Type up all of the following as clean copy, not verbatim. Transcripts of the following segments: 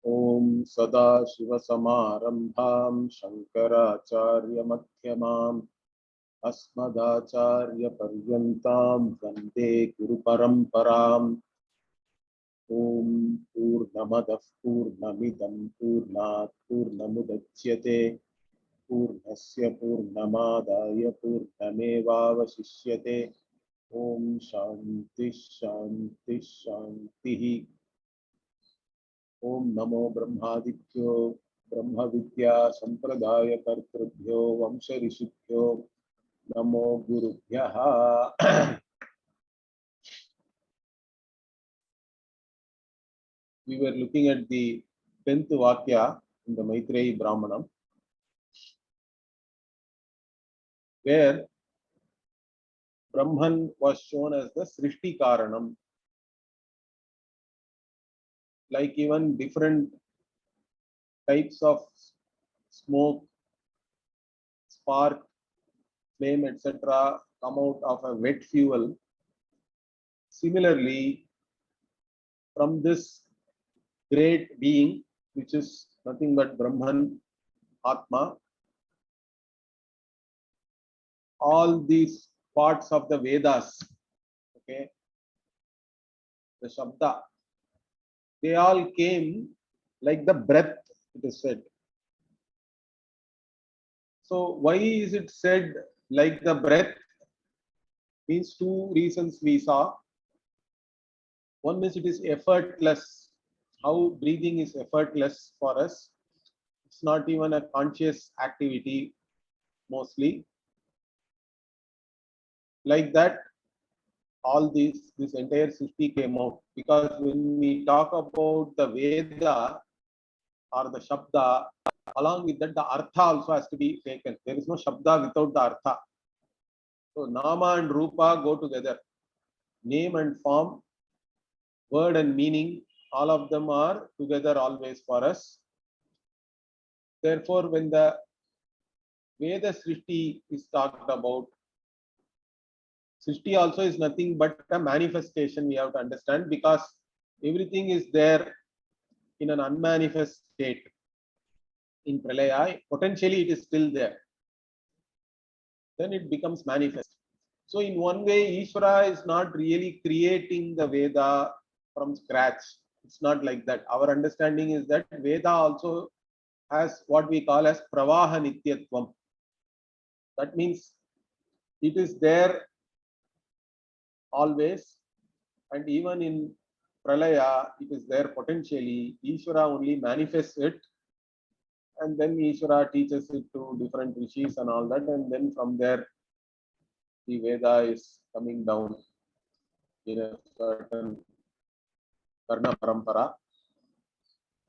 Om Sada Shiva Samarambham Shankaracharya Madhyamam Asmadacharya Paryantam Vande Guru Paramparam. Om Purnamadah Purnamidam Purnat Purnamudachyate Purnasya Purnamadaya Purnamevavasishyate. Om Shanti Shanti Shanti. Om Namo Brahmadityo Brahma Vidya Sampradaya Kartrubhyo Vamsha Rishibhyo Namo Gurubhyaha. We were looking at the 10th Vakya in the Maitreyo Brahmanam, where Brahman was shown as the Srishti Karanam. Like even different types of smoke, spark, flame, etc. come out of a wet fuel. Similarly, from this great being, which is nothing but Brahman, Atma, all these parts of the Vedas, okay, the Shabda, they all came like the breath, it is said. So why is it said like the breath? Means two reasons we saw. One is it is effortless. How breathing is effortless for us. It's not even a conscious activity mostly. Like that, all this entire Srishti came out. Because when we talk about the Veda or the Shabda, along with that, the Artha also has to be taken. There is no Shabda without the Artha. So Nama and Rupa go together. Name and form, word and meaning, all of them are together always for us. Therefore, when the Veda Srishti is talked about, Srishti also is nothing but a manifestation, we have to understand, because everything is there in an unmanifest state. In Pralaya, potentially it is still there. Then it becomes manifest. So in one way, Ishvara is not really creating the Veda from scratch. It's not like that. Our understanding is that Veda also has what we call as Pravaha Nityatvam. That means it is there always, and even in Pralaya, it is there potentially. Ishvara only manifests it, and then Ishvara teaches it to different rishis and all that, and then from there, the Veda is coming down in a certain Karna Parampara.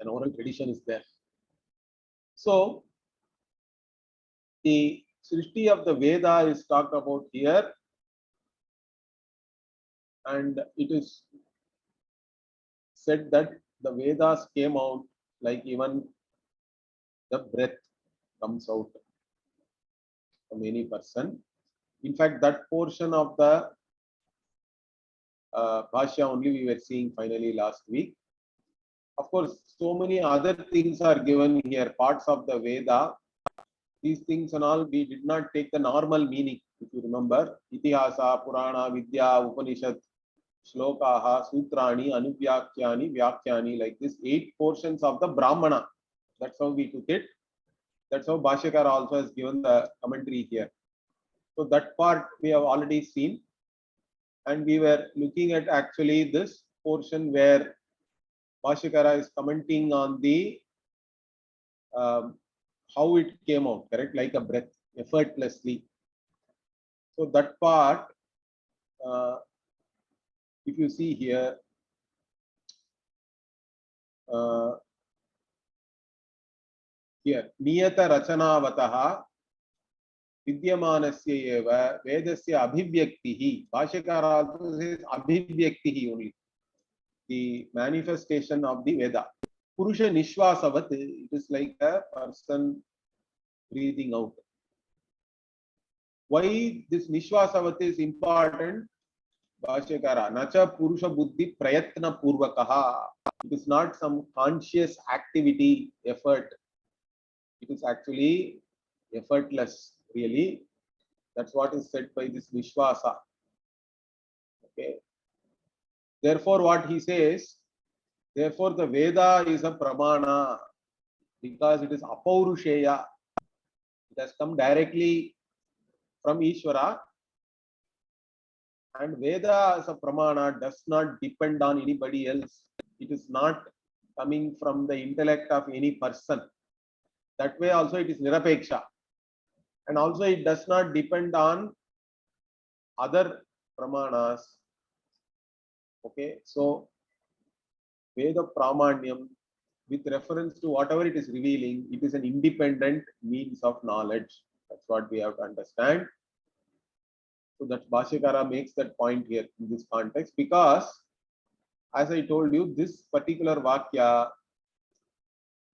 An oral tradition is there. So, the Srishti of the Veda is talked about here, and it is said that the Vedas came out like even the breath comes out from any person. In fact, that portion of the bhashyam only we were seeing finally last week. Of course, so many other things are given here, parts of the Veda. These things and all, we did not take the normal meaning. If you remember, Itihasa, Purana, Vidya, Upanishad, Shlokaha, Sutrani, Anuvyakyani, Vyakyani, like this 8 portions of the Brahmana. That's how we took it. That's how Bhashyakara also has given the commentary here. So that part we have already seen. And we were looking at actually this portion where Bhashyakara is commenting on the how it came out, correct? Like a breath, effortlessly. So that part, if you see here, here, Niyata Rachanavataha Vidyamanasya eva Vedasya Abhivyaktihi. Bhashyakara also says Abhivyaktihi only. The manifestation of the Veda. Purusha Nishwasavat, it is like a person breathing out. Why this Nishwasavat is important? Bhashyakara, nacha purusha buddhi prayatna purvakaha. It is not some conscious activity, effort. It is actually effortless, really. That's what is said by this Vishwasa. Okay. Therefore, what he says, therefore the Veda is a pramana because it is apaurusheya. It has come directly from Ishvara, and Veda as a pramana does not depend on anybody else. It is not coming from the intellect of any person. That way also it is nirapeksha. And also it does not depend on other pramanas. Okay, so Veda pramanyam, with reference to whatever it is revealing, it is an independent means of knowledge. That's what we have to understand. So that Bhashyakara makes that point here in this context, because as I told you, this particular Vakya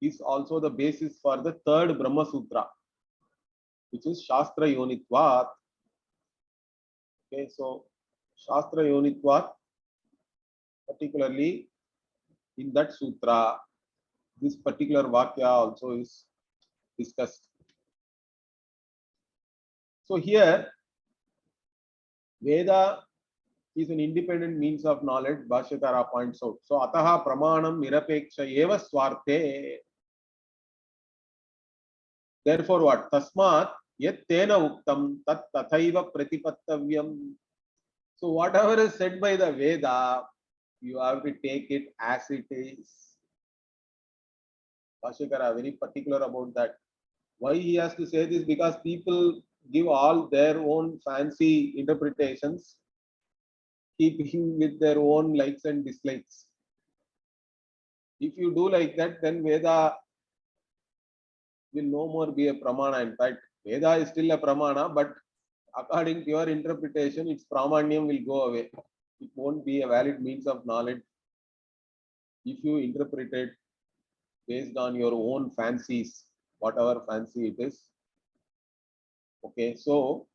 is also the basis for the third Brahma Sutra, which is Shastra Yonitvat. Okay, so Shastra Yonitvat, particularly in that sutra, this particular Vakya also is discussed. So here, Veda is an independent means of knowledge, Bhashyakara points out. So, ataha pramanam nirapeksha eva swarte. Therefore, what? Tasmat yet tena uktam tat tathaiva pratipattavyam. So, whatever is said by the Veda, you have to take it as it is. Bhashyakara very particular about that. Why he has to say this? Because people give all their own fancy interpretations, keeping with their own likes and dislikes. If you do like that, then Veda will no more be a pramana. In fact, Veda is still a pramana, but according to your interpretation, its pramanyam will go away. It won't be a valid means of knowledge if you interpret it based on your own fancies, whatever fancy it is. Okay, so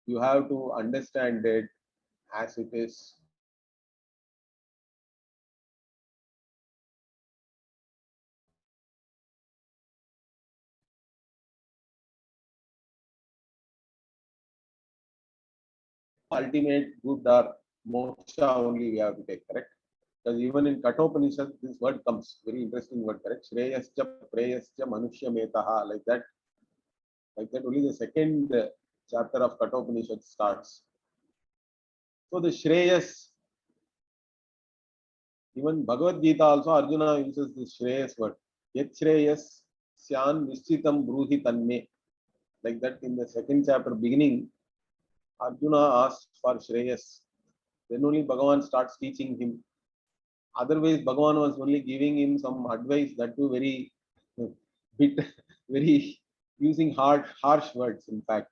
you have to understand it as it is. Ultimate good or moksha only we have to take, correct? Because even in Kathopanishad, this word comes, very interesting word, correct? Shreyascha preyascha manushya metaha, like that only the second chapter of Kathopanishad starts. So the Shreyas, even Bhagavad Gita also, Arjuna uses this Shreyas word. Yet Shreyas syan nishchitam bruhi tanme. Like that in the second chapter beginning, Arjuna asks for Shreyas. Then only Bhagavan starts teaching him. Otherwise, Bhagavan was only giving him some advice, that too very bit, very using harsh words. In fact,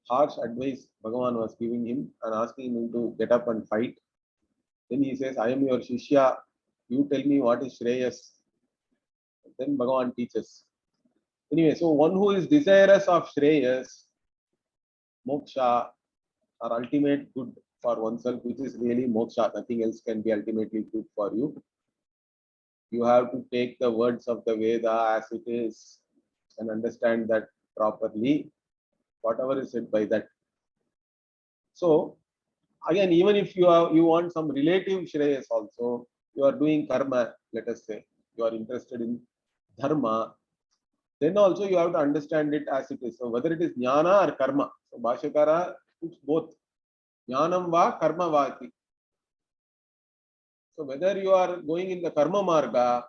harsh advice Bhagavan was giving him and asking him to get up and fight. Then he says, I am your Shishya. You tell me what is Shreyas. Then Bhagavan teaches. Anyway, so one who is desirous of Shreyas, moksha, or ultimate good for oneself, which is really moksha, nothing else can be ultimately good for you. You have to take the words of the Veda as it is and understand that properly, whatever is said by that. So, again, even if you want some relative Shreyas also, you are doing karma, let us say, you are interested in dharma, then also you have to understand it as it is. So, whether it is jnana or karma. So, Bhashyakara puts both. Jnanam va karma vati. So, whether you are going in the karma marga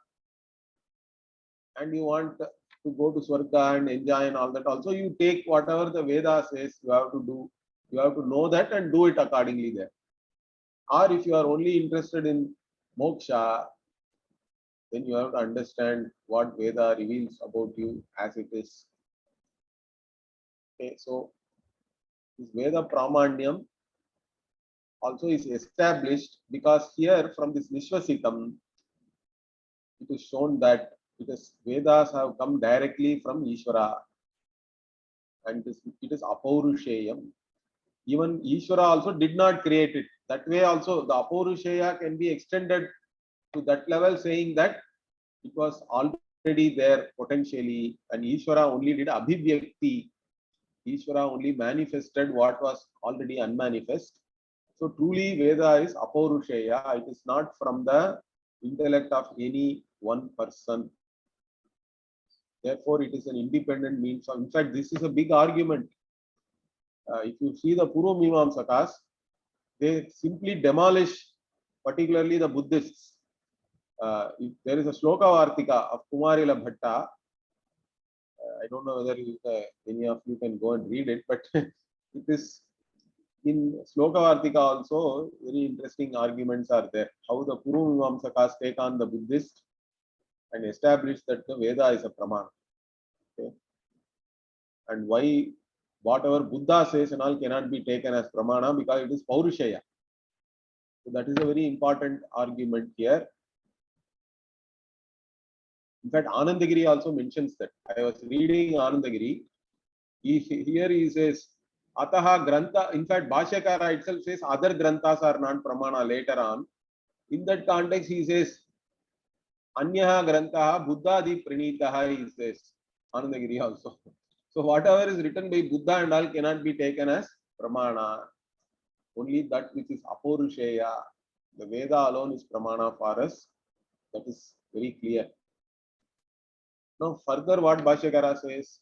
and you want to go to Swarga and enjoy and all that, also you take whatever the Veda says you have to do. You have to know that and do it accordingly there. Or if you are only interested in moksha, then you have to understand what Veda reveals about you as it is. Okay, so this Veda Pramanyam also is established because here from this Vishwasitam, it is shown that Vedas have come directly from Ishvara and it is Apaurusheyam. Even Ishvara also did not create it. That way also the Apaurushaya can be extended to that level, saying that it was already there potentially, and Ishvara only did Abhivyakti. Ishvara only manifested what was already unmanifest. So truly Veda is Apaurushaya. It is not from the intellect of any one person. Therefore, it is an independent means of. In fact, this is a big argument. If you see the Purvamimamsakas, they simply demolish, particularly the Buddhists. If there is a Shloka Vartika of Kumarila Bhatta. I don't know whether any of you can go and read it, but it is in Shloka Vartika also very interesting arguments are there. How the Purvamimamsakas take on the Buddhist and establish that the Veda is a Pramana. Okay? And why whatever Buddha says and all cannot be taken as Pramana, because it is Paurushaya. So that is a very important argument here. In fact, Anandagiri also mentions that. I was reading Anandagiri. Here he says, Ataha Grantha, in fact, Bhashyakara itself says other Granthas are not Pramana later on. In that context, he says, Anyaha Granthaha Buddhadi Pranitaha, he says, Anandagiri also. So whatever is written by Buddha and all cannot be taken as Pramana. Only that which is Apaurushaya, the Veda alone is Pramana for us. That is very clear. Now further what Bhashyakara says,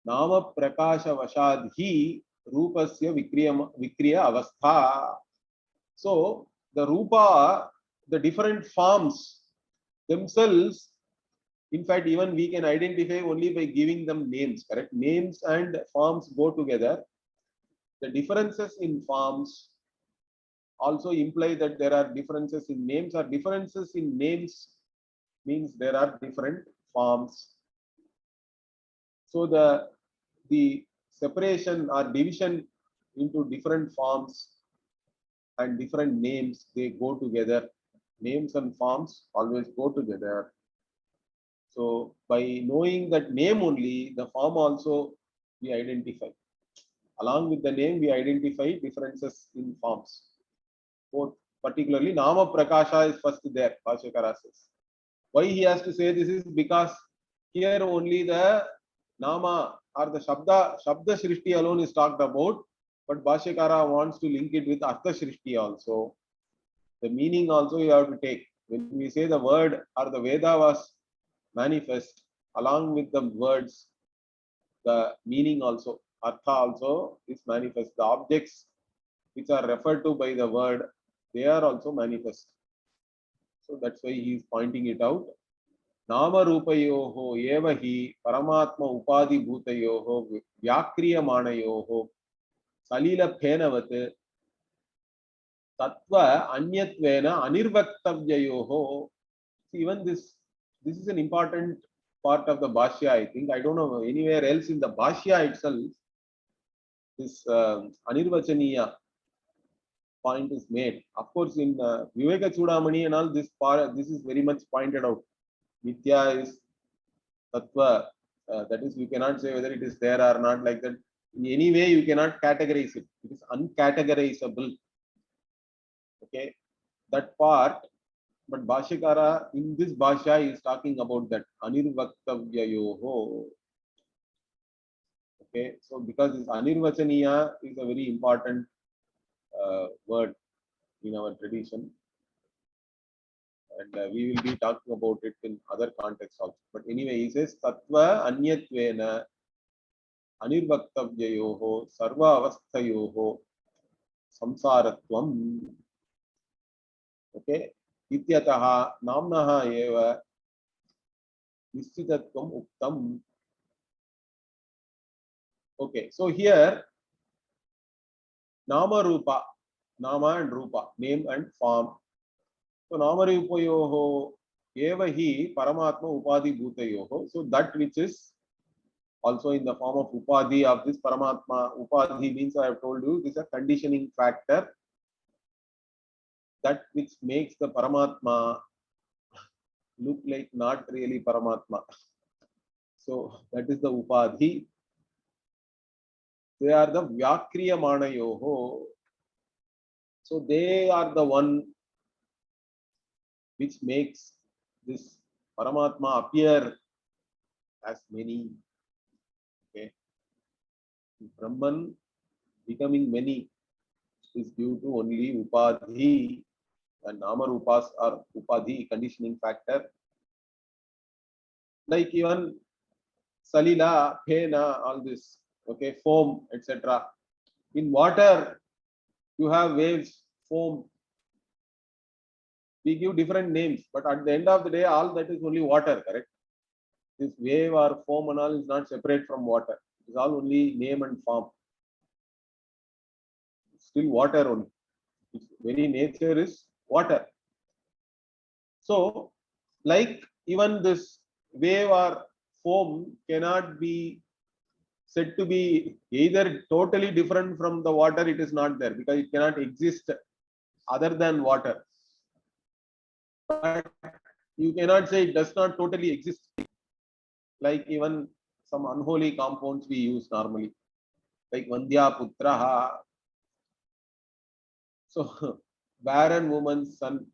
Nama Prakasha Vashadhi Rupasya Vikriya Avastha. So the Rupa, the different forms themselves, in fact, even we can identify only by giving them names, correct? Names and forms go together. The differences in forms also imply that there are differences in names, or differences in names means there are different forms. So the separation or division into different forms and different names, they go together. Names and forms always go together. So by knowing that name only, the form also we identify. Along with the name, we identify differences in forms. Both, particularly Nama Prakasha is first there, Bhashyakara says. Why he has to say this is because here only the Nama or the Shabda Shrishti alone is talked about, but Bhashyakara wants to link it with Artha Shrishti also. The meaning also you have to take. When we say the word or the Veda was manifest, along with the words, the meaning also, Artha also is manifest. The objects which are referred to by the word, they are also manifest. So that's why he is pointing it out. Nama Rupayoho Evahi Paramatma Upadi Bhutayoho Vyakriyamanayoho Salila Phenavat Tattva Anyatvena Anirvaktavyayoho. Even this is an important part of the Bhashya, I think. I don't know anywhere else in the Bhashya itself, this Anirvachaniya point is made. Of course, in Viveka Chudamani and all this part, this is very much pointed out. Mithya is Tattva. That is, you cannot say whether it is there or not, like that. In any way, you cannot categorize it. It is uncategorizable. Okay, that part. But Bhashyakara in this Bhashya is talking about that Anirvaktavyayoho. Okay, so because this Anirvachaniya is a very important word in our tradition, and we will be talking about it in other contexts also. But anyway, he says Tattva Anyatvena Anirvaktavyayoho Sarva Avasthayoho Samsaratvam. Okay, Ityataha Namnaha Eva Nistitatvam Uktam. Okay, so here Nama Rupa, Nama and Rupa, name and form. So Nama Rupayoho Eva hi Paramatma Upadi Bhutayoho. So that which is also in the form of Upadi of this Paramatma. Upadi means, I have told you, this is a conditioning factor. That which makes the Paramatma look like not really Paramatma. So that is the Upadhi. They are the Vyakriyamanayoho. So they are the one which makes this Paramatma appear as many. Okay. Brahman becoming many is due to only Upadhi and Namarupas are Upadhi, conditioning factor. Like even Salila, Phena, all this, okay, foam, etc. In water, you have waves, foam. We give different names, but at the end of the day, all that is only water, correct? This wave or foam and all is not separate from water. It's all only name and form. It's still water only. Its very nature is water. So, like even this wave or foam cannot be said to be either totally different from the water, it is not there because it cannot exist other than water. But you cannot say it does not totally exist, like even some unholy compounds we use normally, like Vandya Putraha. So, barren woman's son,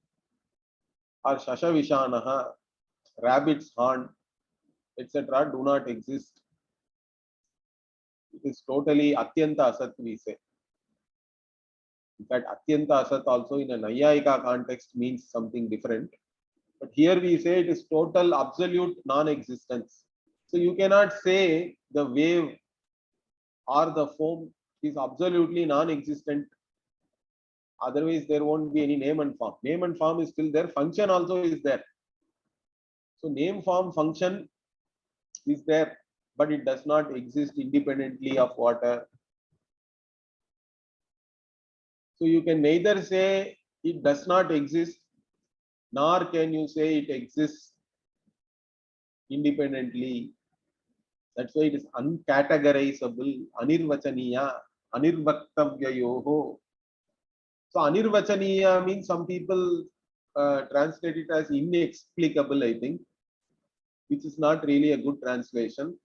or Shashavishanaha, rabbit's horn, etc., do not exist. It is totally Atyanta Asat, we say. In fact, Atyanta Asat also in a Nayayika context means something different. But here we say it is total absolute non-existence. So you cannot say the wave or the foam is absolutely non-existent. Otherwise, there won't be any name and form. Name and form is still there. Function also is there. So name, form, function is there, but it does not exist independently of water. So you can neither say it does not exist, nor can you say it exists independently. That's why it is uncategorizable, anirvachaniya, anirvaktavyayoho. So anirvachaniya means some people translate it as inexplicable, I think, which is not really a good translation.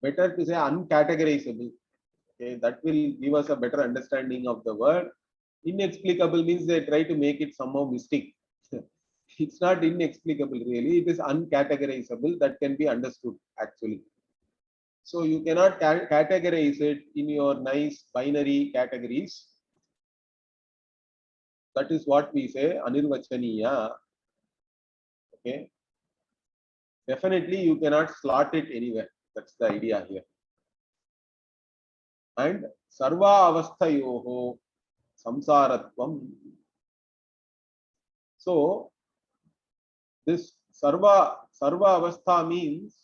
Better to say uncategorizable. Okay, that will give us a better understanding of the word. Inexplicable means they try to make it somehow mystic. It's not inexplicable really, it is uncategorizable, that can be understood actually. So you cannot categorize it in your nice binary categories. That is what we say anirvachaniya. Okay. Definitely you cannot slot it anywhere. That's the idea here. And sarva avasthayoho samsaratvam. So this sarva avastha means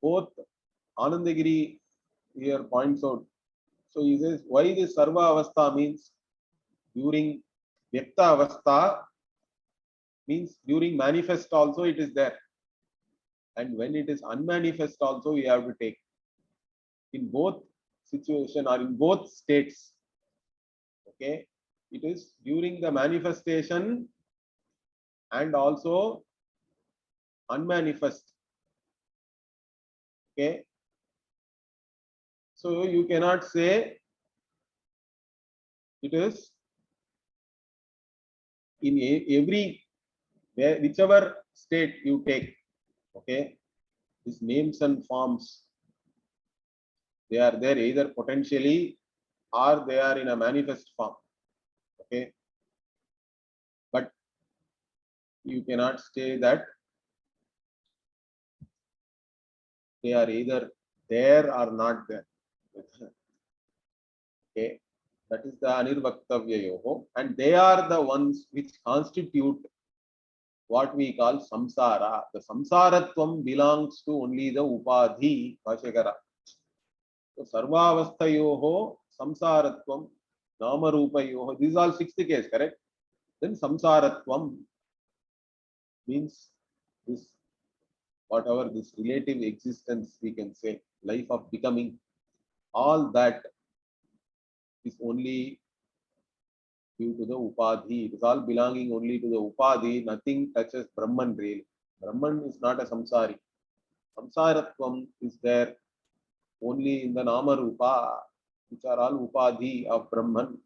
both. Anandagiri here points out. So he says, why this sarva avastha means during vyakta avastha, means during manifest also it is there. And when it is unmanifest also we have to take. In both situation or in both states. Okay. It is during the manifestation and also unmanifest. Okay. So you cannot say it is in every, whichever state you take. Okay. These names and forms, they are there either potentially or they are in a manifest form. Okay. But you cannot say that they are either there or not there. Okay. That is the anirvaktavyayoho. And they are the ones which constitute what we call samsara. The samsaratvam belongs to only the upadhi, Bhashyakara. So sarvavasthayoho samsaratvam namarupayoho. These are all sixth case, correct? Then samsaratvam means this, whatever this relative existence we can say, life of becoming, all that is only due to the upadhi. It is all belonging only to the upadhi. Nothing touches Brahman really. Brahman is not a samsari. Samsaratvam is there only in the Nama Rupa, which are all Upadhi of Brahman.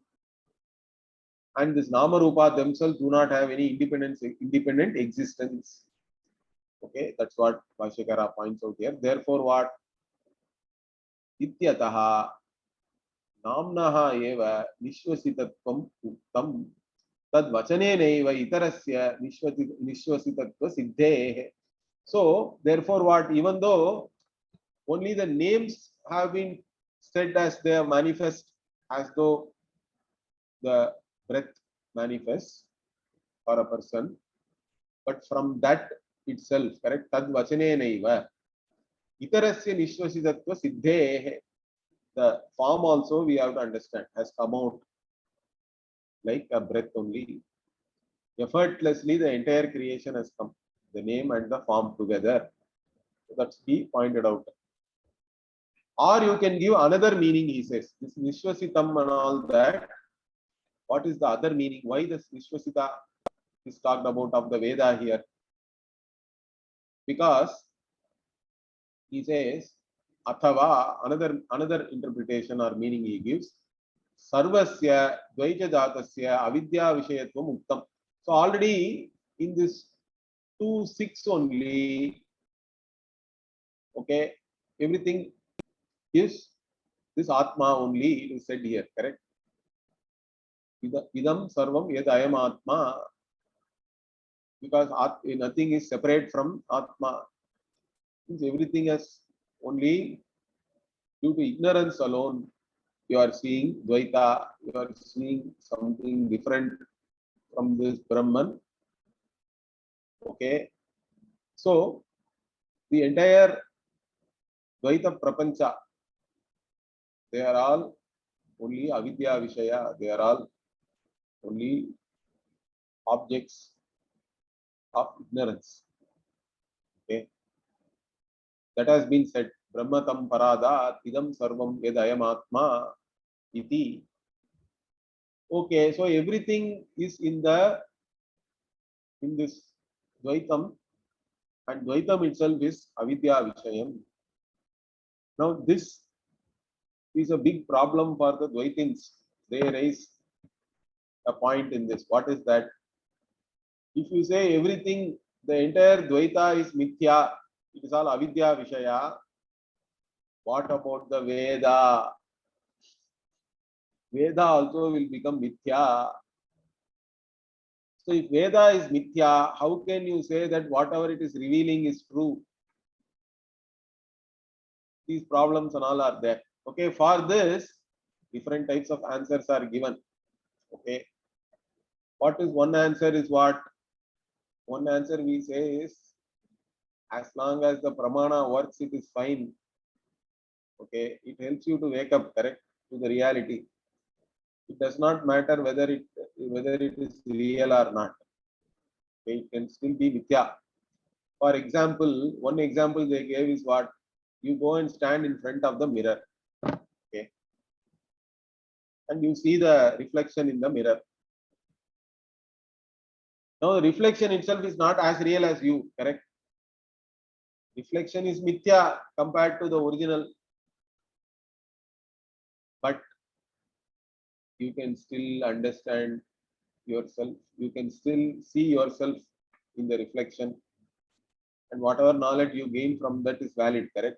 And this Nama Rupa themselves do not have any independent existence. Okay, that's what Bhashyakara points out here. Therefore, what? Ityataha namnaha eva nishvasitatvam uktam tad vacanenaiva itarasya nishvasitatva siddhe. So, therefore, what? Even though only the names have been said as they are manifest, as though the breath manifests for a person, but from that itself, correct? Tad vacanenaiva itarasya nishvasitatva siddhe. The form also we have to understand has come out like a breath only. Effortlessly, the entire creation has come, the name and the form together. So that's he pointed out. Or you can give another meaning, he says. This Nishvasitam and all that. What is the other meaning? Why this Nishvasita is talked about of the Veda here? Because he says, Athava, another interpretation or meaning he gives, Sarvasya Dvaita Jatasya Avidya Vishayatvam Uktam. So already in this 2:6 only, okay, everything is this Atma only, it is said here, correct? Idam Sarvam Yad Ayam Atma, because nothing is separate from Atma. Means everything is only due to ignorance alone. You are seeing Dvaita, you are seeing something different from this Brahman. Okay. So the entire Dvaita Prapancha, they are all only Avidya Vishaya, they are all only objects of ignorance. Okay. That has been said. Brahmatam Parada Idam Sarvam Yadayam Atma Iti. Okay, so everything is in this Dvaitam, and Dvaitam itself is Avidya Vishayam. Now this is a big problem for the Dvaitins. They raise a point in this. What is that? If you say everything, the entire Dvaita is Mithya, it is all Avidya Vishaya, what about the Veda? Veda also will become Mithya. So if Veda is Mithya, how can you say that whatever it is revealing is true? These problems and all are there. Okay, for this, different types of answers are given. Okay. What is one answer is what? One answer we say is, as long as the pramana works, it is fine. Okay, it helps you to wake up, correct, to the reality. It does not matter whether it is real or not. Okay, it can still be mithya. For example, one example they gave is what? You go and stand in front of the mirror. Okay, and you see the reflection in the mirror. Now the reflection itself is not as real as you, correct? Reflection is mithya compared to the original. But you can still understand yourself. You can still see yourself in the reflection. And whatever knowledge you gain from that is valid, correct?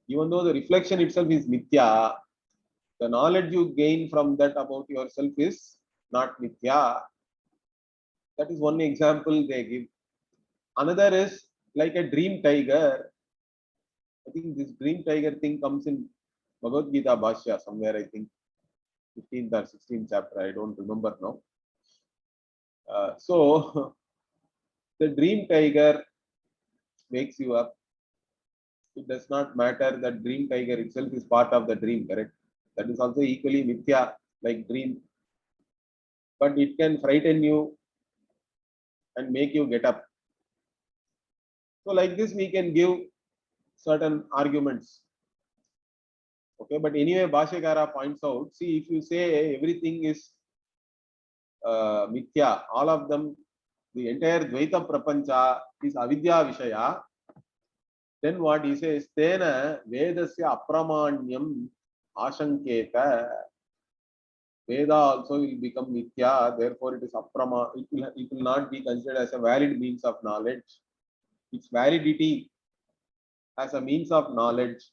Even though the reflection itself is mithya, the knowledge you gain from that about yourself is not mithya. That is one example they give. Another is like a dream tiger. I think this dream tiger thing comes in Bhagavad Gita Bhashya somewhere, I think 15th or 16th chapter, I don't remember now. So the dream tiger wakes you up. It does not matter that dream tiger itself is part of the dream, correct? That is also equally mithya, like dream. But it can frighten you and make you get up. So like this, we can give certain arguments. Okay, but anyway, Bhashyakara points out, see, if you say everything is mithya, all of them, the entire Dvaita Prapancha is Avidya Vishaya, Then what he says, Tena Vedasya Apramanyam Ashanketa. Veda also will become Mithya, therefore it is Aprama. It will not be considered as a valid means of knowledge. Its validity as a means of knowledge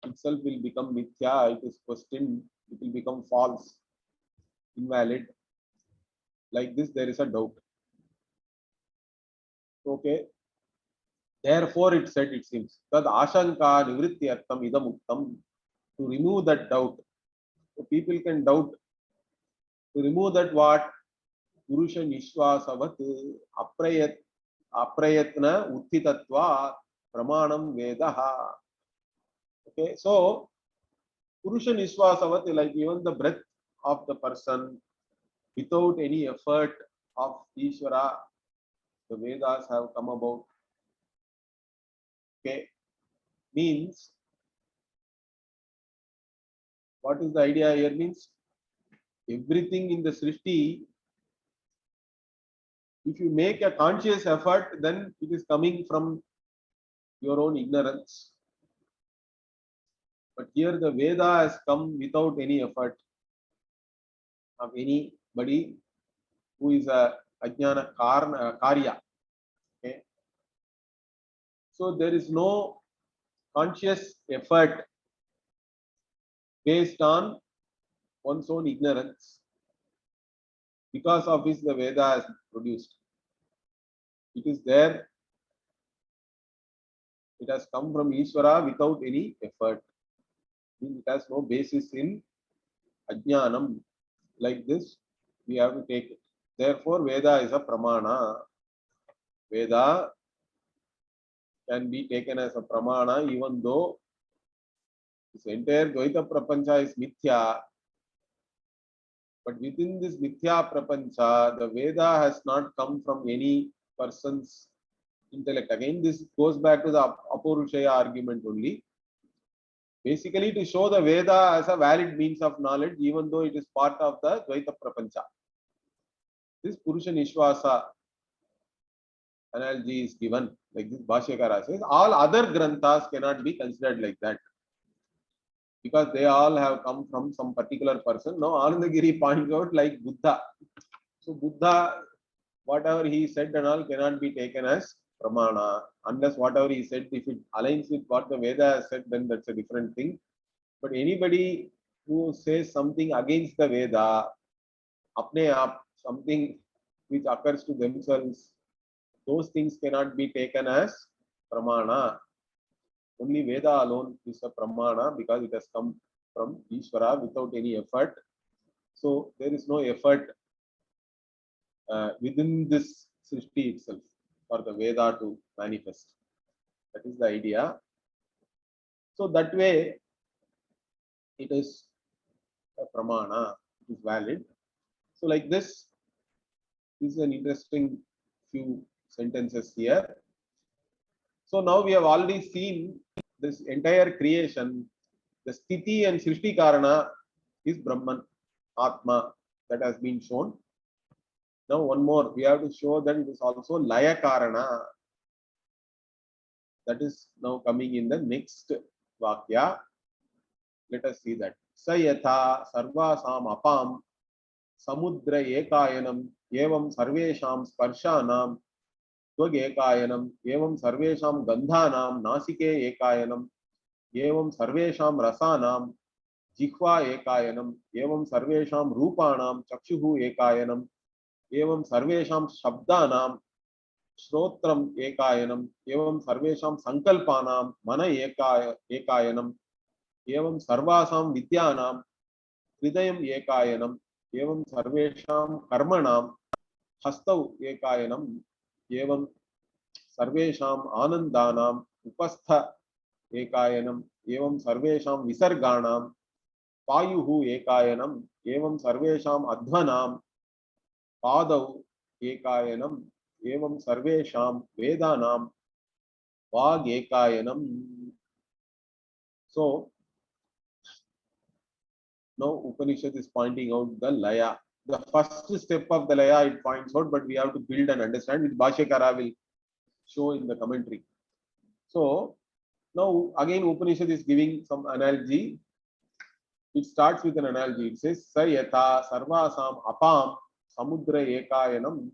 itself will become Mithya. It is questioned, it will become false, invalid. Like this, there is a doubt. Okay. Therefore, it said, it seems, Tad Ashanka Nivrityartham Idamuktam, to remove that doubt. So people can doubt. To remove that what? Purusha Nishwasavat Aprayatna Uthitatva Pramanam Vedaha. Okay, so Purusha Nishwasavat, like even the breath of the person, without any effort of Ishvara, the Vedas have come about. Okay, means, what is the idea here? Means everything in the Srishti, if you make a conscious effort, then it is coming from your own ignorance. But here the Veda has come without any effort of anybody who is a Ajnana Karya. Okay? So there is no conscious effort based on one's own ignorance, because of which the Veda has produced. It is there. It has come from Ishvara without any effort. It has no basis in Ajnanam. Like this, we have to take it. Therefore, Veda is a Pramana. Veda can be taken as a Pramana, even though this entire Dvaita Prapancha is Mithya. But within this Mithya Prapancha, the Veda has not come from any person's intellect. Again, this goes back to the Apurushaya argument only. Basically, to show the Veda as a valid means of knowledge, even though it is part of the Dvaita Prapancha. This Purusha Nishwasa analogy is given, like this Bhashyakara says. All other Granthas cannot be considered like that, because they all have come from some particular person. Now, Anandagiri points out like Buddha. So, Buddha, whatever he said and all cannot be taken as Pramana, unless whatever he said, if it aligns with what the Veda has said, then that's a different thing. But anybody who says something against the Veda, apne aap, something which occurs to themselves, those things cannot be taken as Pramana. Only Veda alone is a Pramana, because it has come from Ishvara without any effort. So there is no effort within this Srishti itself for the Veda to manifest. That is the idea. So that way, it is a Pramana, it is valid. So like this is an interesting few sentences here. So now we have already seen this entire creation. The Sthiti and Srishti Karana is Brahman, Atma, that has been shown. Now one more, we have to show that it is also Laya Karana. That is now coming in the next Vakya. Let us see that. Sayatha Sarvasam Apam Samudra Ekayanam Evam Sarvesham Sparshanam Tvag Ekayanam Evam Sarvesham Gandhanam Nasike Ekayanam Evam Sarvesham Rasanam Jihva Ekayanam Evam Sarvesham Rupanam Chakshuhu Ekayanam Evam Sarvesham Shabdanam Shrotram Ekayanam Evam Sarvesham Sankalpanam Mana Ekayanam Evam Sarvasam Vidyanam Hridayam Ekayanam Evam Sarvesham Karmanam Hastav Ekayanam Evam Sarvesham Anandanam Upastha Ekayanam Evam Sarvesham Visarganam Payuhu Ekayanam Evam Sarvesham Advanam Padav Ekayanam Evam Sarvesham Vedanam Vag Ekayanam. So now Upanishad is pointing out the Laya. The first step of the Laya it points out, but we have to build and understand, which Bhashyakara will show in the commentary. So now again Upanishad is giving some analogy. It starts with an analogy. It says, Sa yatha sarvasam apam samudra ekayanam.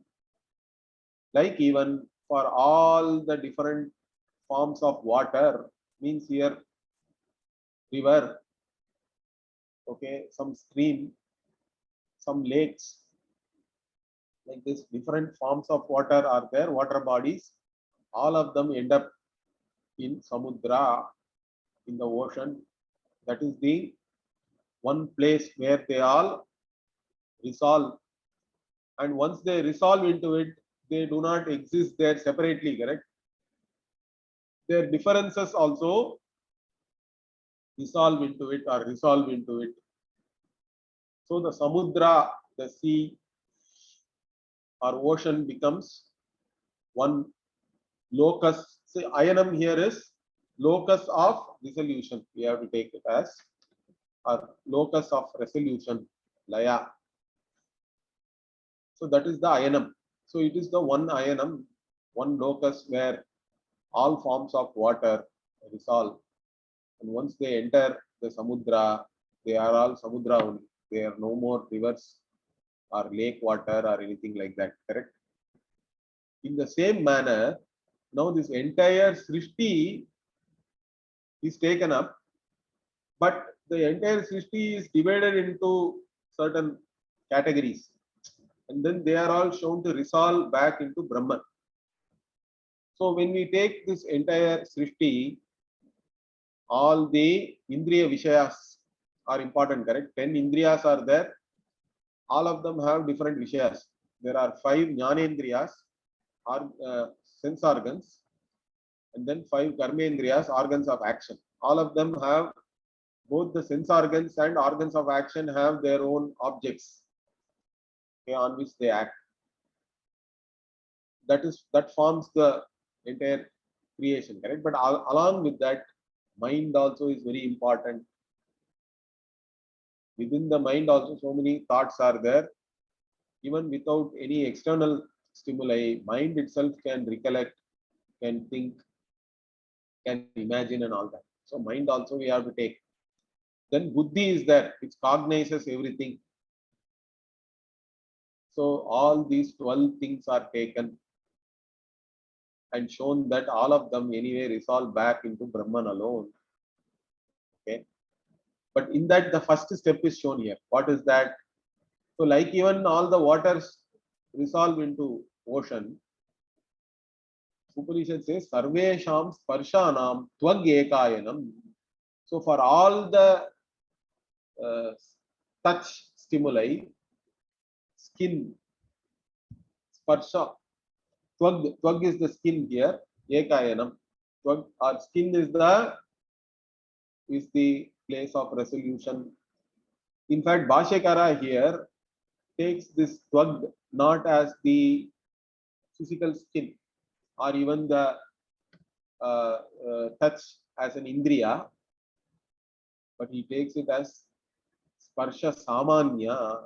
Like even for all the different forms of water, means here river, okay, some stream, some lakes, like this different forms of water are there, water bodies. All of them end up in samudra, in the ocean. That is the one place where they all resolve. And once they resolve into it, they do not exist there separately, correct? Their differences also dissolve into it or resolve into it. So the samudra, the sea or ocean becomes one locus. See, ayanam here is locus of dissolution. We have to take it as or locus of resolution, laya. So that is the ayanam. So it is the one ayanam, one locus where all forms of water resolve. And once they enter the samudra, they are all samudra only. They are no more rivers or lake water or anything like that, correct? In the same manner, now this entire Srishti is taken up, but the entire Srishti is divided into certain categories. And then they are all shown to resolve back into Brahman. So when we take this entire Srishti, all the Indriya Vishayas are important, correct? 10 Indriyas are there. All of them have different Vishayas. There are 5 Jnanendriyas, or sense organs, and then 5 Karmendriyas, organs of action. All of them have, both the sense organs and organs of action have their own objects, okay, on which they act. That forms the entire creation, correct? But along with that, mind also is very important. Within the mind also so many thoughts are there. Even without any external stimuli, mind itself can recollect, can think, can imagine and all that. So mind also we have to take. Then buddhi is there, which cognizes everything. So all these 12 things are taken and shown that all of them anyway resolve back into Brahman alone. Okay. But in that, the first step is shown here. What is that? So like even all the waters resolve into ocean, Upanishad says, Sarvesham Sparshanam Tvag Ekayanam. So for all the touch stimuli, skin, sparsha, Tvag is the skin here, Ekayanam. Tvag, our skin is the place of resolution. In fact, Bhashyakara here takes this Tvag not as the physical skin or even the touch as an indriya, but he takes it as sparsha samanya,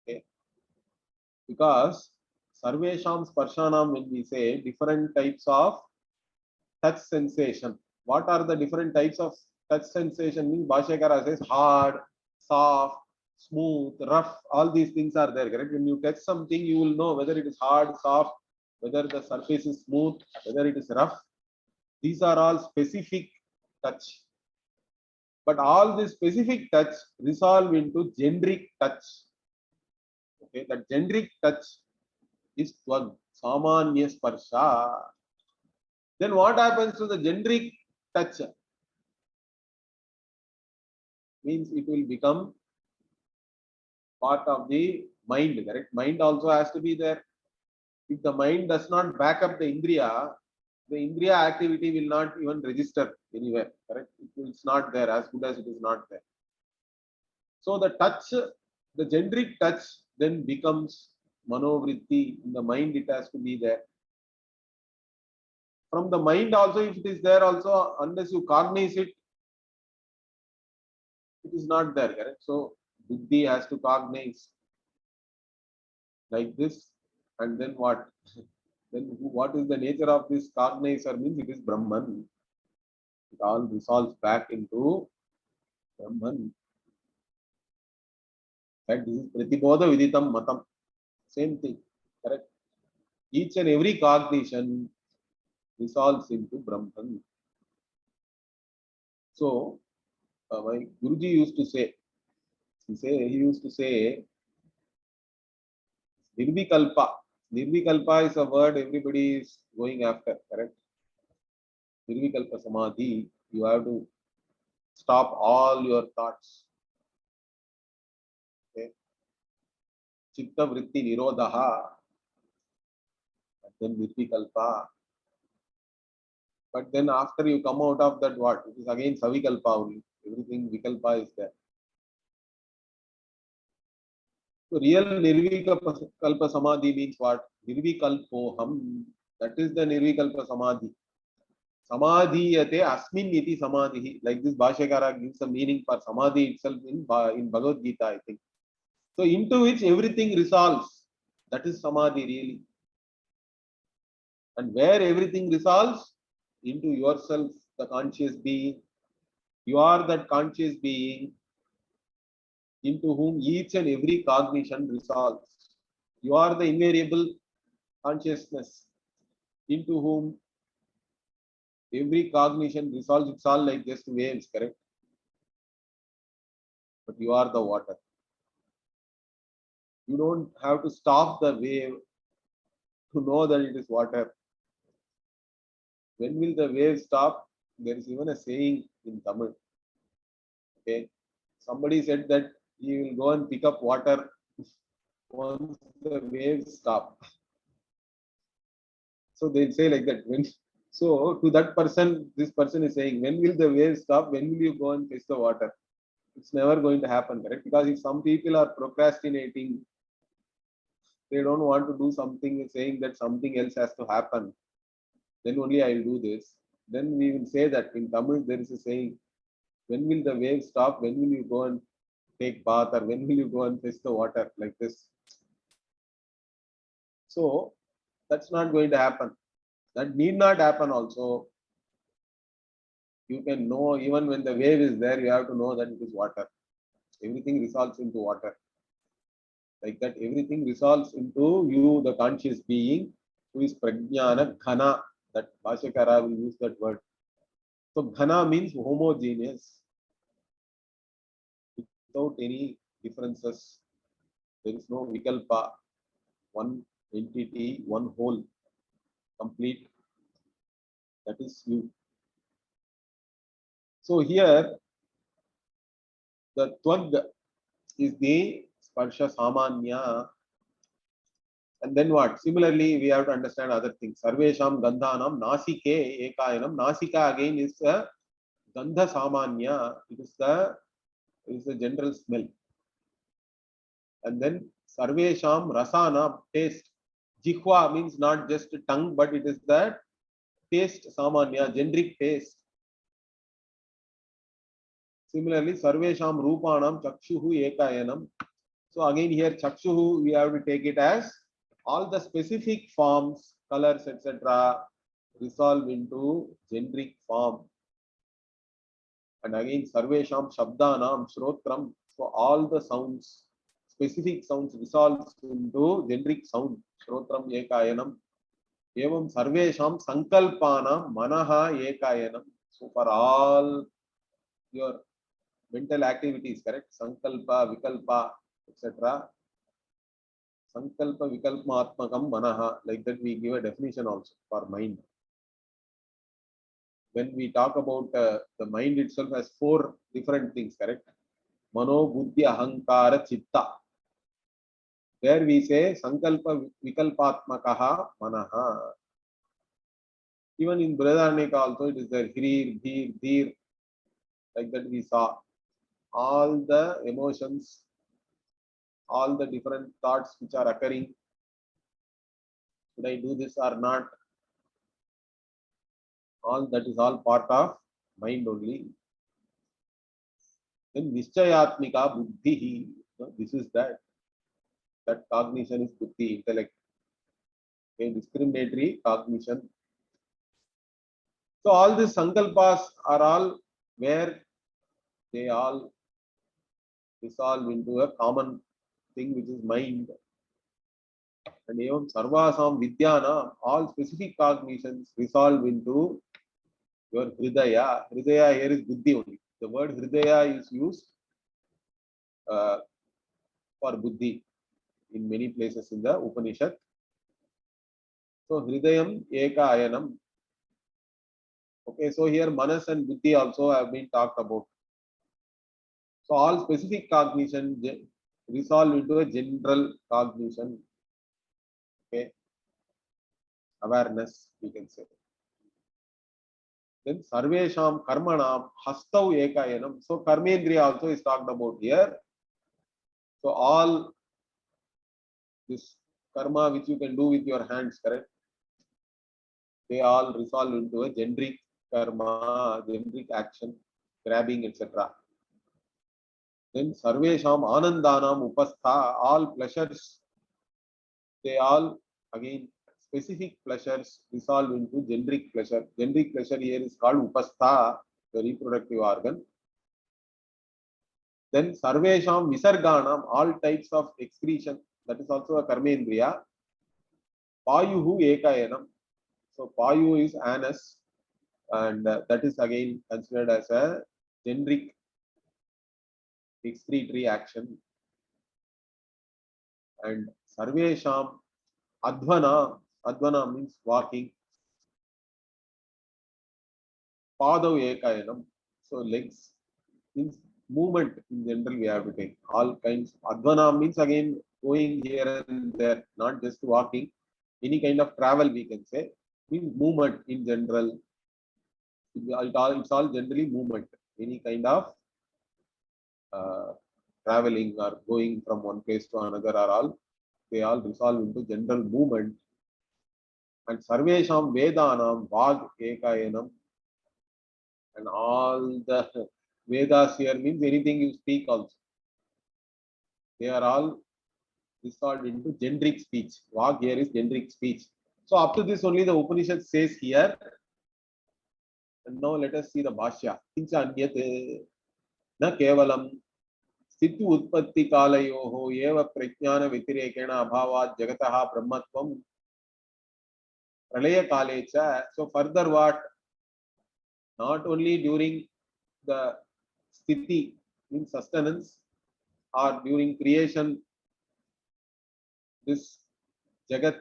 okay? Because sarvesham sparshanam, when we say different types of touch sensation, what are the different types of touch sensation? Means Bhashyakara says hard, soft, smooth, rough, all these things are there, correct? When you touch something, you will know whether it is hard, soft, whether the surface is smooth, whether it is rough. These are all specific touch. But all this specific touch resolve into generic touch. Okay, that generic touch is Tvag, Samanya Sparsha. Then what happens to the generic touch? Means it will become part of the mind, correct? Mind also has to be there. If the mind does not back up the Indriya activity will not even register anywhere, correct? It's not there, as good as it is not there. So the touch, the generic touch then becomes manovritti. In the mind, it has to be there. From the mind also, if it is there also, unless you cognize it, it is not there, correct? So buddhi has to cognize like this, and then what? Then what is the nature of this cognizer means it is Brahman. It all resolves back into Brahman. That this is Pratibodha Viditam Matam. Same thing. Correct. Each and every cognition resolves into Brahman. So my Guruji used to say, he used to say, Nirvikalpa. Nirvikalpa is a word everybody is going after, correct? Nirvikalpa Samadhi, you have to stop all your thoughts. Okay? Chitta Vritti Nirodha, and then Nirvikalpa. But then after you come out of that, what? It is again Savikalpa only. Everything Vikalpa is there. So real Nirvikalpa Samadhi means what? Nirvikalpoham. That is the Nirvikalpa Samadhi. Samadhiyate asmin iti samadhi. Like this Bhashyakara gives a meaning for Samadhi itself in Bhagavad Gita, I think. So into which everything resolves. That is Samadhi really. And where everything resolves? Into yourself, the conscious being. You are that conscious being into whom each and every cognition resolves. You are the invariable consciousness into whom every cognition resolves. It's all like just waves, correct? But you are the water. You don't have to stop the wave to know that it is water. When will the wave stop? There is even a saying in Tamil. Okay, somebody said that he will go and pick up water once the waves stop. So they'll say like that. So to that person, this person is saying, when will the waves stop? When will you go and fetch the water? It's never going to happen, correct? Because if some people are procrastinating, they don't want to do something, saying that something else has to happen, then only I will do this. Then we will say that in Tamil there is a saying, when will the waves stop? When will you go and take bath, or when will you go and fetch the water, like this? So that's not going to happen. That need not happen also. You can know even when the wave is there, you have to know that it is water. Everything resolves into water. Like that, everything resolves into you, the conscious being, who is Prajnana Ghana. That Bhashyakara will use that word. So Ghana means homogeneous, without any differences. There is no Vikalpa, one entity, one whole, complete. That is you. So here, the Twag is the Sparsha Samanya. And then what? Similarly, we have to understand other things. Sarvesham Gandhanam Nasike Ekayanam. Nasika again is a Gandha Samanya. It is the general smell. And then Sarvesham Rasana, taste. Jihva means not just tongue, but it is the taste Samanya, generic taste. Similarly, Sarvesham Rupanam Chakshuhu Ekayanam. So again here Chakshuhu, we have to take it as all the specific forms, colors, etc. resolve into generic form. And again Sarvesham Shabdanam Shrotram. So all the sounds, specific sounds resolves into generic sound. Shrotram Ekayanam. Evam Sarvesham Sankalpanam Manaha Ekayanam. So for all your mental activities, correct? Sankalpa, Vikalpa, etc. Sankalpa Vikalpatmakam Manaha. Like that, we give a definition also for mind. When we talk about the mind itself has four different things, correct? Mano, Buddhi, Ahankara, Chitta. There we say Sankalpa Vikalpatmakaha Manaha. Even in Brhadaranyaka also it is there. Hirir, Dhir, Dhir. Like that we saw. All the emotions, all the different thoughts which are occurring. Should I do this or not? All that is all part of mind only. Then Nischayatmika Buddhi. This is that. That cognition is Buddhi, intellect. Okay, discriminatory cognition. So all these sankalpas are all where they all resolve into a common thing, which is mind. And even sarvasam vidyana, all specific cognitions resolve into your hridaya. Hridaya here is buddhi only. The word hridaya is used uh, for buddhi in many places in the Upanishad. So hridayam eka ayanam. Okay, so here manas and buddhi also have been talked about. So all specific cognition resolve into a general cognition. Okay, awareness we can say. Then sarvesham karmanam hastau ekayanam. So karmendriya also is talked about here. So all this karma which you can do with your hands, correct? They all resolve into a generic karma, generic action, grabbing, etc. Then sarvesham anandanam upastha, all pleasures, they all again specific pleasures resolve into generic pleasure. Generic pleasure here is called upastha, the reproductive organ. Then sarvesham visarganam, all types of excretion, that is also a karmendriya. Payuhu ekayanam. So payu is anus, and that is again considered as a generic excretory action. And sarvesham advana, advana means walking. Padav ekayanam, so legs means movement in general we have to take. All kinds. Advana means again going here and there, not just walking. Any kind of travel we can say. Means movement in general. It's all generally movement. Any kind of traveling or going from one place to another are all, they all resolve into general movement. And sarvesham vedanam vag ekayanam, and all the Vedas here means anything you speak also. They are all resolved into generic speech. Vag here is generic speech. So up to this only the Upanishad says here. And now let us see the bhashya. Kincha anyat na kevalam स्थिति उत्पत्ति कालयोः एव प्रज्ञान व्यतिरेकेण अभावात् जगतः ब्रह्मत्वं प्रलय काले च. So further what, not only during the sthiti in sustenance or during creation, this jagat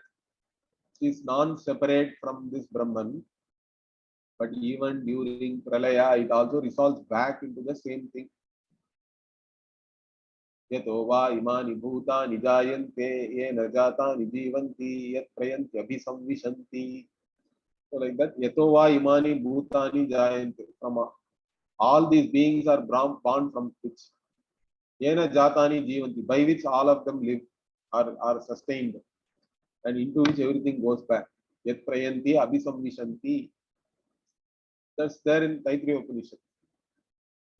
is non-separate from this Brahman, but even during pralaya it also resolves back into the same thing. यतो वा इमानि भूतानि जायन्ते येन जातानि जीवन्ति यत् प्रयन्ति अभिसंविशन्ति. So like that, yato va imani bhutani jayante, from all these beings are born from which yena jatani jivanti, by which all of them live, are sustained, and into which everything goes back. Yat prayanti abhisamvishanti. That's there in Maitreyo Upanishad.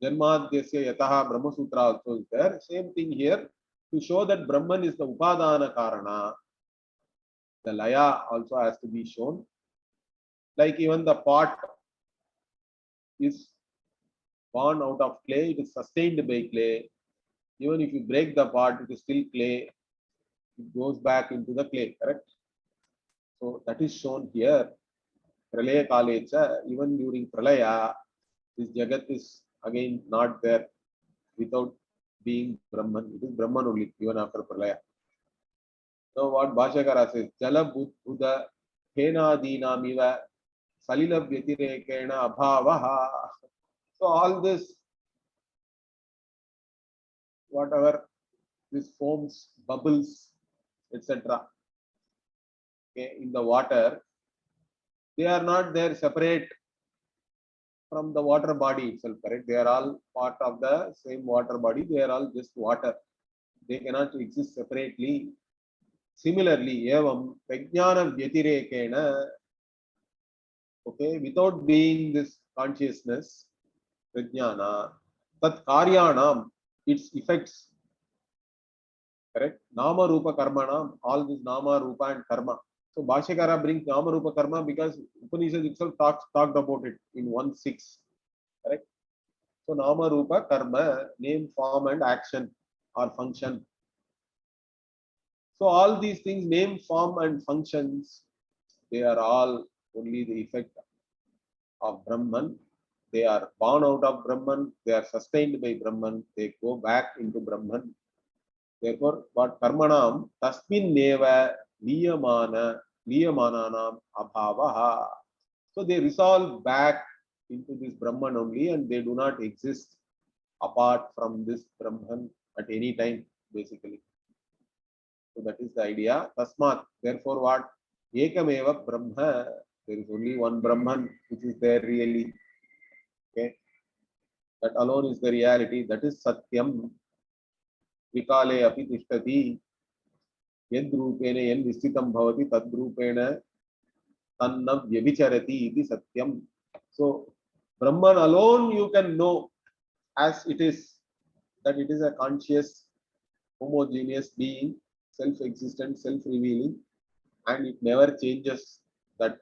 Janmadhyasya yataha Brahma Sutra also is there. Same thing here, to show that Brahman is the upadana karana. The laya also has to be shown. Like even the pot is born out of clay, it is sustained by clay. Even if you break the pot, it is still clay. It goes back into the clay, correct? So that is shown here. Pralaya Kalecha, even during Pralaya, this Jagat is again not there without being Brahman. It is Brahman only, even after Pralaya. So what Bhashyakara says, Jala Buddha Henadinamiva Salila Vyatirekena Abhavaha. So all this, whatever, this foams, bubbles, etc. Okay, in the water, they are not there separate from the water body itself, correct? They are all part of the same water body. They are all just water. They cannot exist separately. Similarly, evam prajnana vyatirekena, okay, without being this consciousness, prajnana, tat karyanam, its effects, correct? Nama rupa karmanam, all this nama, rupa and karma. So Bhashyakara brings Nama Rupa Karma because Upanishad itself talked about it in 1:6. Correct? So Nama Rupa Karma, name, form, and action or function. So all these things, name, form, and functions, they are all only the effect of Brahman. They are born out of Brahman, they are sustained by Brahman, they go back into Brahman. Therefore, what karmanam tasmin neva niyamananam abhavaha. So they resolve back into this Brahman only, and they do not exist apart from this Brahman at any time, basically. So that is the idea. Tasmat. Therefore, what? Ekameva Brahma. There is only one Brahman which is there really. Okay. That alone is the reality. That is Satyam. Vikale api tishtati. Yadrupene yan nistitam bhavati tadrupena tanna vyabhicharati iti Satyam. So, Brahman alone you can know as it is, that it is a conscious, homogeneous being, self-existent, self-revealing, and it never changes that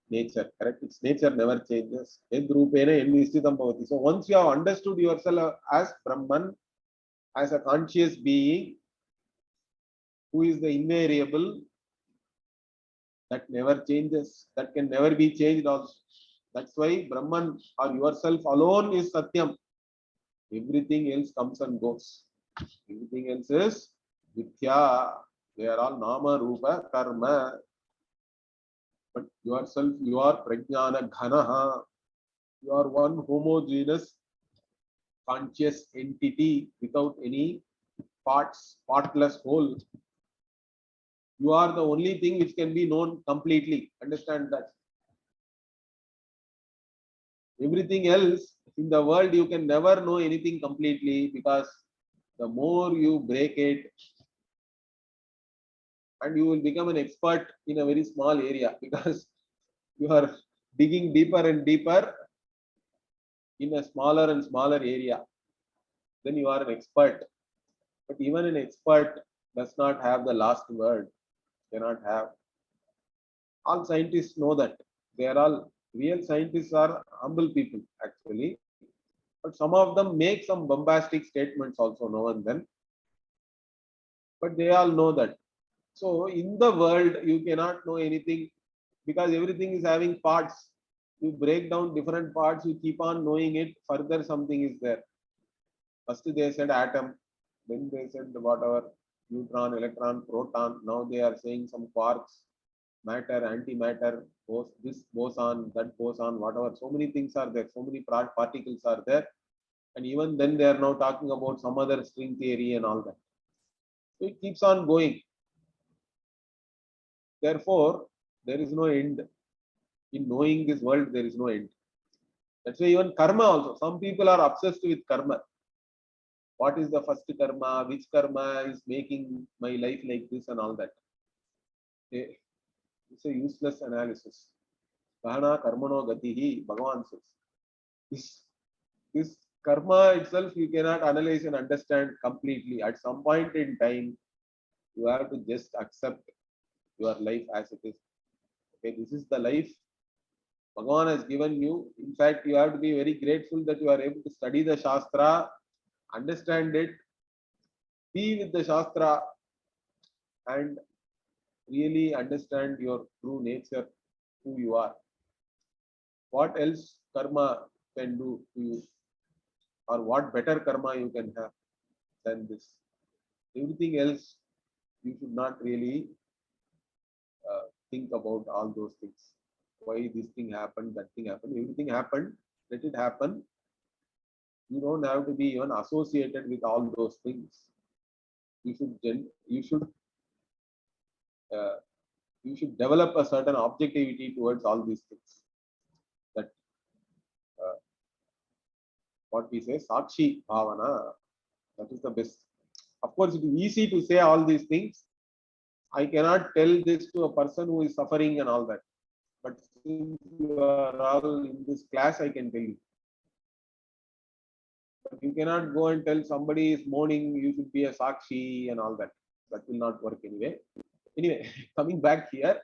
nature. Correct? Its nature never changes. So once you have understood yourself as Brahman, as a conscious being who is the invariable, that never changes, that can never be changed also. That's why Brahman or yourself alone is Satyam. Everything else comes and goes. Everything else is Mithya. They are all Nama, Rupa, Karma. But yourself, you are Prajnana Ghanaha. You are one homogeneous conscious entity without any parts, partless whole. You are the only thing which can be known completely. Understand that. Everything else in the world, you can never know anything completely, because the more you break it, and you will become an expert in a very small area, because you are digging deeper and deeper in a smaller and smaller area. Then you are an expert. But even an expert does not have the last word. Cannot have. All scientists know that. They are all real scientists are humble people actually. But some of them make some bombastic statements also now and then. But they all know that. So in the world, you cannot know anything, because everything is having parts. You break down different parts, you keep on knowing it, further something is there. First they said atom, then they said whatever, neutron, electron, proton. Now they are saying some quarks, matter, antimatter, this boson, that boson, whatever. So many things are there, so many particles are there. And even then they are now talking about some other string theory and all that. So it keeps on going. Therefore, there is no end. In knowing this world, there is no end. That's why even karma also. Some people are obsessed with karma. What is the first karma? Which karma is making my life like this and all that? It's a useless analysis. Kahana karmano gatihi, Bhagavan says. This karma itself you cannot analyze and understand completely. At some point in time, you have to just accept your life as it is. Okay, this is the life Bhagavan has given you. In fact, you have to be very grateful that you are able to study the Shastra, understand it, be with the Shastra, and really understand your true nature, who you are. What else karma can do to you, or what better karma you can have than this? Everything else, you should not really think about all those things. Why this thing happened, that thing happened, everything happened, let it happen. You don't have to be even associated with all those things. You should uh, you should develop a certain objectivity towards all these things. That uh, what we say, sakshi bhavana, that is the best. Of course, it is easy to say all these things. I cannot tell this to a person who is suffering and all that. But since you are all in this class, I can tell you. But you cannot go and tell somebody is mourning, you should be a sakshi and all that. That will not work anyway. Anyway, coming back here.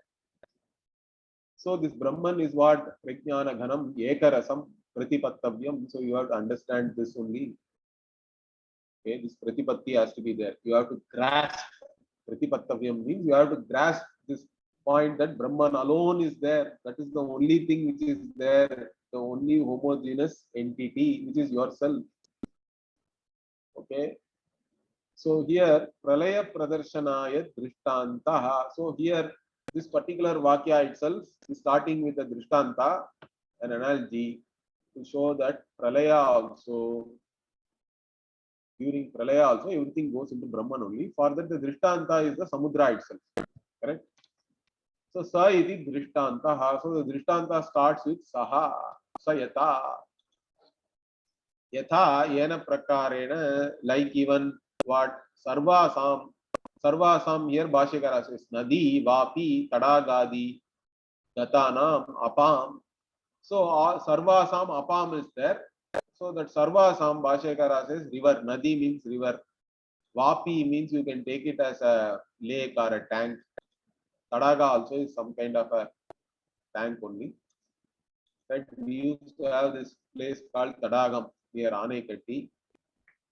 So this Brahman is what? Prajnana Ghanam Ekarasam Pratipattavyam. So you have to understand this only. Okay, this Pratipatti has to be there. You have to grasp. Pratipattavyam means you have to grasp this point that Brahman alone is there. That is the only thing which is there, the only homogeneous entity which is yourself. Okay. So here, Pralaya Pradarsanaya Drishtantaha. So here, this particular Vakya itself is starting with a Drishtanta, an analogy to show that Pralaya also, during Pralaya also, everything goes into Brahman only. For that, the Drishtanta is the Samudra itself. Correct? So Sa iti Drishtanta. So the Drishtanta starts with Saha, Sayata, Yatha, Yena Prakarena, like even what Sarvasam here Bhashyakara says Nadi, Vapi, Tadagadi, Gatanam, Apam. So Sarvasam Apam is there. So that Sarvasam Bhashyakara says river. Nadi means river. Vapi means you can take it as a lake or a tank. Tadaga also is some kind of a tank only. Right? We used to have this place called Tadagam near Anaikatti.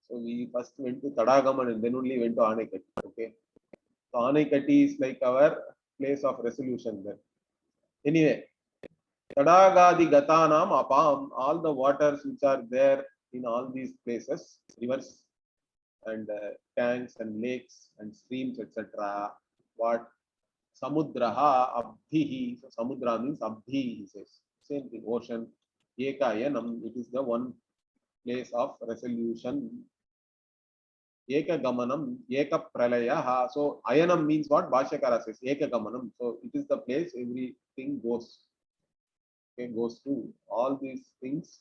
So we first went to Tadagam and then only went to Anaikatti. Okay. So Anaikatti is like our place of resolution there. Anyway, Tadagadi Gatanam Apam, all the waters which are there in all these places, rivers and tanks and lakes and streams, etc. What? Samudraha Abdhihi. So Samudra means Abdhi, he says. Same thing, ocean. Ekayanam, it is the one place of resolution. Eka Gamanam, Eka Pralayaha. So Ayanam means what? Bhashyakara says, Eka Gamanam. So it is the place everything goes. Okay, goes to. All these things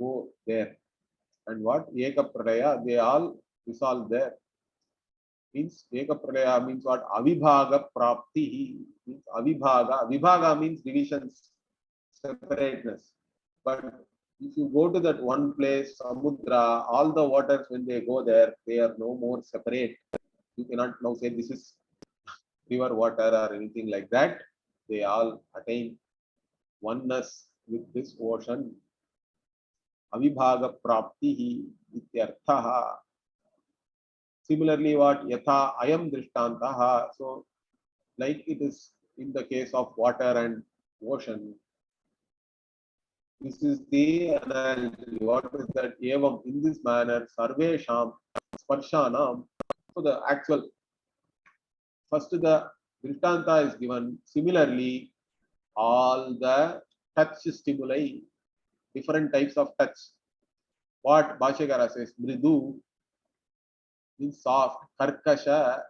go there. And what? Eka Pralaya, they all resolve there. Means Eka Pralaya means what? Avibhaga Prapti means Avibhaga. Vibhaga means divisions, separateness. But if you go to that one place, Samudra, all the waters when they go there, they are no more separate. You cannot now say this is river water or anything like that. They all attain oneness with this ocean. Avibhaga Prapti ityarthaha. Similarly, what? Yatha ayam drishtantaha. So, like it is in the case of water and ocean, this is the analogy. What is that? Evam, in this manner, sarvesham sparshanam. So the actual, first the drishtanta is given. Similarly, all the touch stimuli, different types of touch. What Bhashyakara says, mridu means soft, karkasha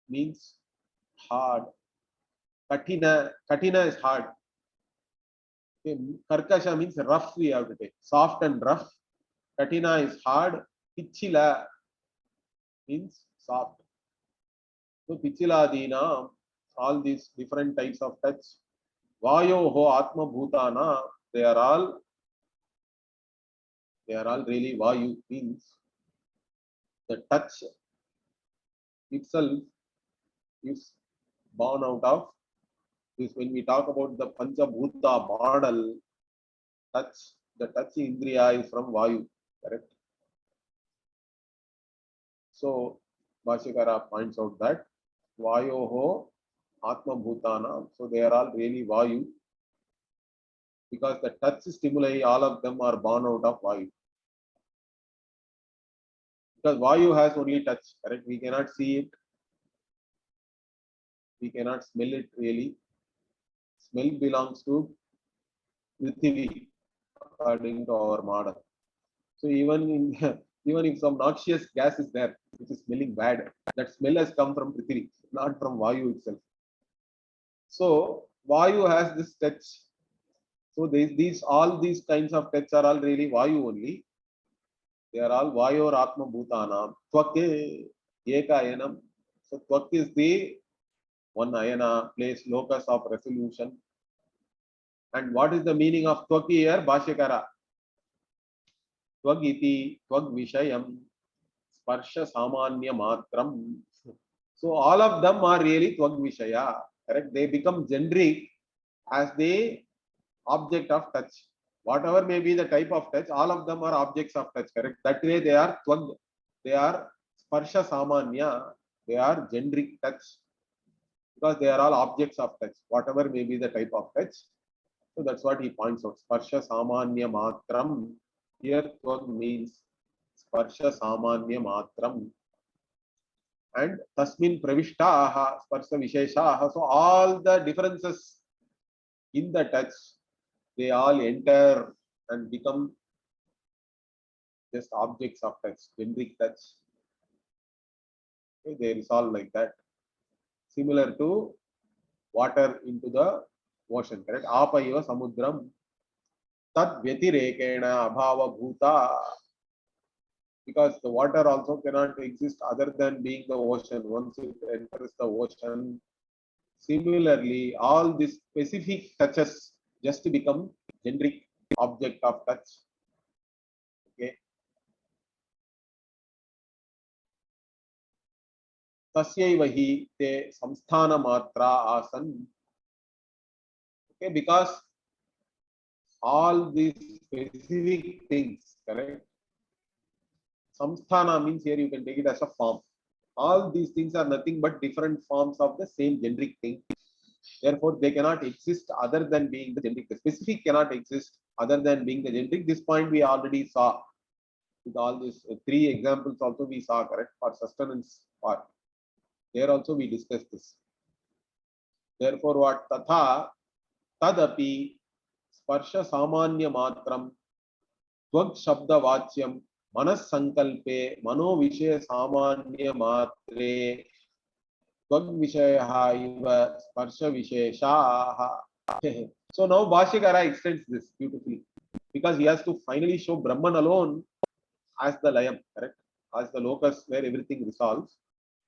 means hard, katina is hard. Okay. Karkasha means rough, we have to take. Soft and rough. Katina is hard. Pichila means soft. So Pichiladina, all these different types of touch. Vayoho Atma Bhutana, they are all really Vayu, means the touch itself is born out of this. When we talk about the Pancha Bhuta model, touch, the touch Indriya is from Vayu, correct? So Bhashyakara points out that Vayoho Atma Bhutana, so they are all really Vayu, because the touch stimuli, all of them are born out of Vayu. Because Vayu has only touch, correct? We cannot see it. We cannot smell it really. Smell belongs to Prithvi, according to our model. So even if some noxious gas is there, which is smelling bad, that smell has come from Prithvi, not from Vayu itself. So Vayu has this touch. So all these kinds of touch are all really Vayu only. They are all Vayor Atma Bhutanam. Tvake Eka Ayanam. So Tvak is the one Ayana, place, locus of resolution. And what is the meaning of Tvak here? Bhashyakara. Tvag iti, Tvag Vishayam, sparsha samanya matram. So all of them are really Tvag Vishaya, correct? They become generic as the object of touch. Whatever may be the type of touch, all of them are objects of touch, correct? That way they are Tvag, they are Sparsha Samanya, they are generic touch because they are all objects of touch, whatever may be the type of touch. So that's what he points out. Sparsha Samanya Matram. Here Tvag means Sparsha Samanya Matram. And Tasmin Pravishtaha, Sparsha Visheshaha. So all the differences in the touch, they all enter and become just objects of touch, generic touch. Okay, they resolve like that. Similar to water into the ocean, correct? Apaiva samudram tad vyatirekena abhava bhuta. Because the water also cannot exist other than being the ocean. Once it enters the ocean, similarly, all these specific touches just become generic object of touch. Okay. Tasyaiva hi te samsthana matra asan. Okay, because all these specific things, correct? Samsthana means here you can take it as a form. All these things are nothing but different forms of the same generic thing. Therefore, they cannot exist other than being the generic. The specific cannot exist other than being the generic. This point we already saw. With all these three examples also we saw, correct? For sustenance part. There also we discussed this. Therefore, what tatha tadapi sparsha samanya matram tvag shabda vachyam manas sankalpe mano vishaya samanya matre tvag vishayaha iva sparsha visheshaha. So now Bhashyakara extends this beautifully because he has to finally show Brahman alone as the layam, correct? As the locus where everything resolves.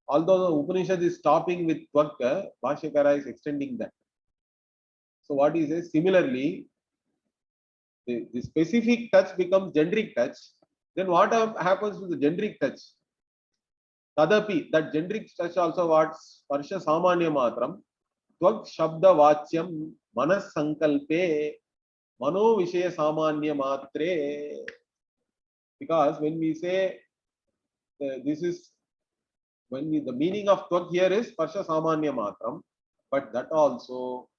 Although the Upanishad is stopping with Tvak, Bhashyakara is extending that. So what he says, similarly, the specific touch becomes generic touch. Then what happens to the generic touch? Tadapi, that generic touch also what? Sparsha samanya matram. Tvak shabda vachyam manas sankalpe mano vishaya samanya matre. Because when we say this is when the meaning of Tvak here is Sparsha Samanya Matram, but that also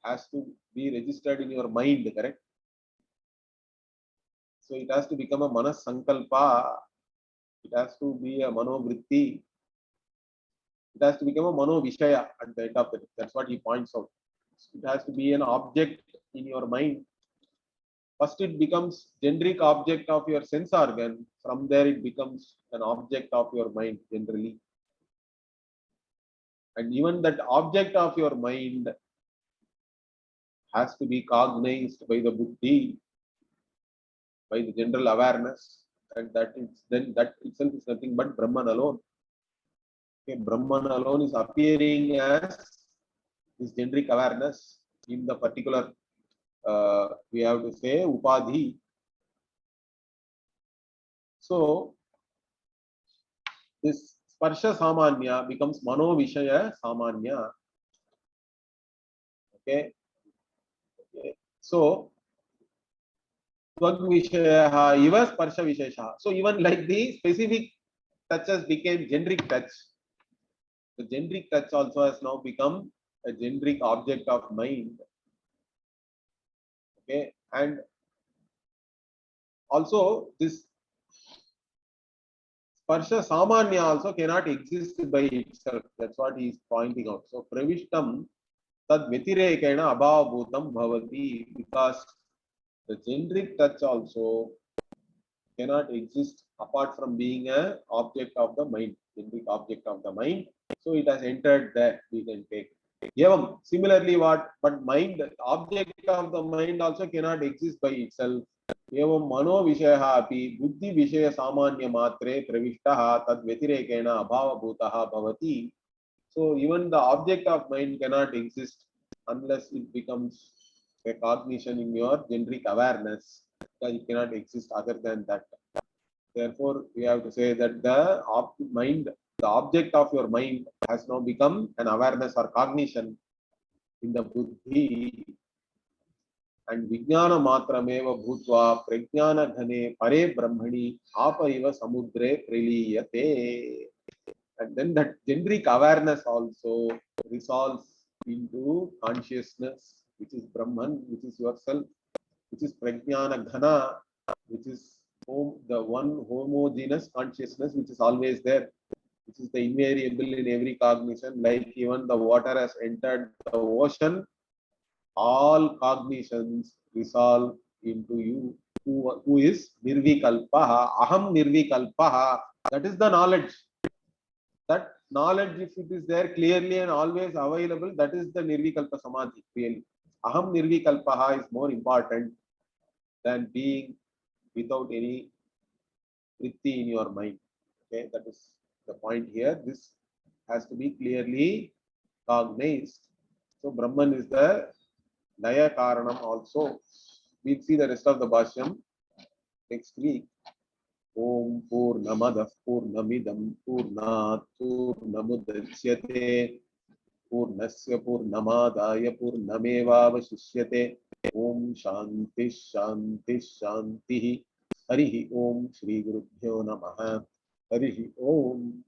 has to be registered in your mind, correct? So it has to become a Manas Sankalpa, it has to be a Mano Vritti, it has to become a Mano Vishaya at the end of it. That's what he points out. It has to be an object in your mind. First, it becomes generic object of your sense organ. From there, it becomes an object of your mind generally. And even that object of your mind has to be cognized by the buddhi, by the general awareness, and that is then that itself is nothing but Brahman alone. Okay, Brahman alone is appearing as this generic awareness in the particular, we have to say, upadhi. So this sparsha samanya becomes mano vishaya samanya. Okay. So Tvag Vishayaha, Iva Sparsha Vishesha. So even like the specific touches became generic touch. The generic touch also has now become a generic object of mind. Okay, and also this Sparsha Samanya also cannot exist by itself. That's what he is pointing out. So Pravishtam Tad Vyatirekena Abhava Bhutam Bhavati, because the generic touch also cannot exist apart from being an object of the mind, generic object of the mind. So it has entered there, we can take. Evam, similarly what? But mind, object of the mind also cannot exist by itself. Evam mano vishayaha api buddhi vishaya samanya matre pravishtaha tad vyatirekena abhava bhutaha bhavati. So even the object of mind cannot exist unless it becomes a cognition in your generic awareness, because it cannot exist other than that. Therefore, we have to say that the object of your mind has now become an awareness or cognition in the buddhi, and vijnana matrameva bhutva prajnana dhane pare brahmani apaiva samudre priliyate. And then that generic awareness also resolves into consciousness, which is Brahman, which is yourself, which is prajnana ghana, which is the one homogeneous consciousness which is always there, which is the invariable in every cognition. Like even the water has entered the ocean, all cognitions resolve into you, who is nirvikalpaha, aham nirvikalpaha. That is the knowledge. That knowledge, if it is there clearly and always available, that is the nirvikalpa samadhi, really. Aham nirvikalpaha is more important than being without any vritti in your mind. Okay, that is the point here. This has to be clearly cognized. So Brahman is the Laya Karanam also. We'll see the rest of the bhashyam next week. Om Purnamadah Purnamidam Purnat Purnamudachyate Purnasya Purnamadaya Purnamevavashishyate. Om Shanti Shanti Shanti. Harihi Om Shri Gurubhyo Namaha. Harihi Om.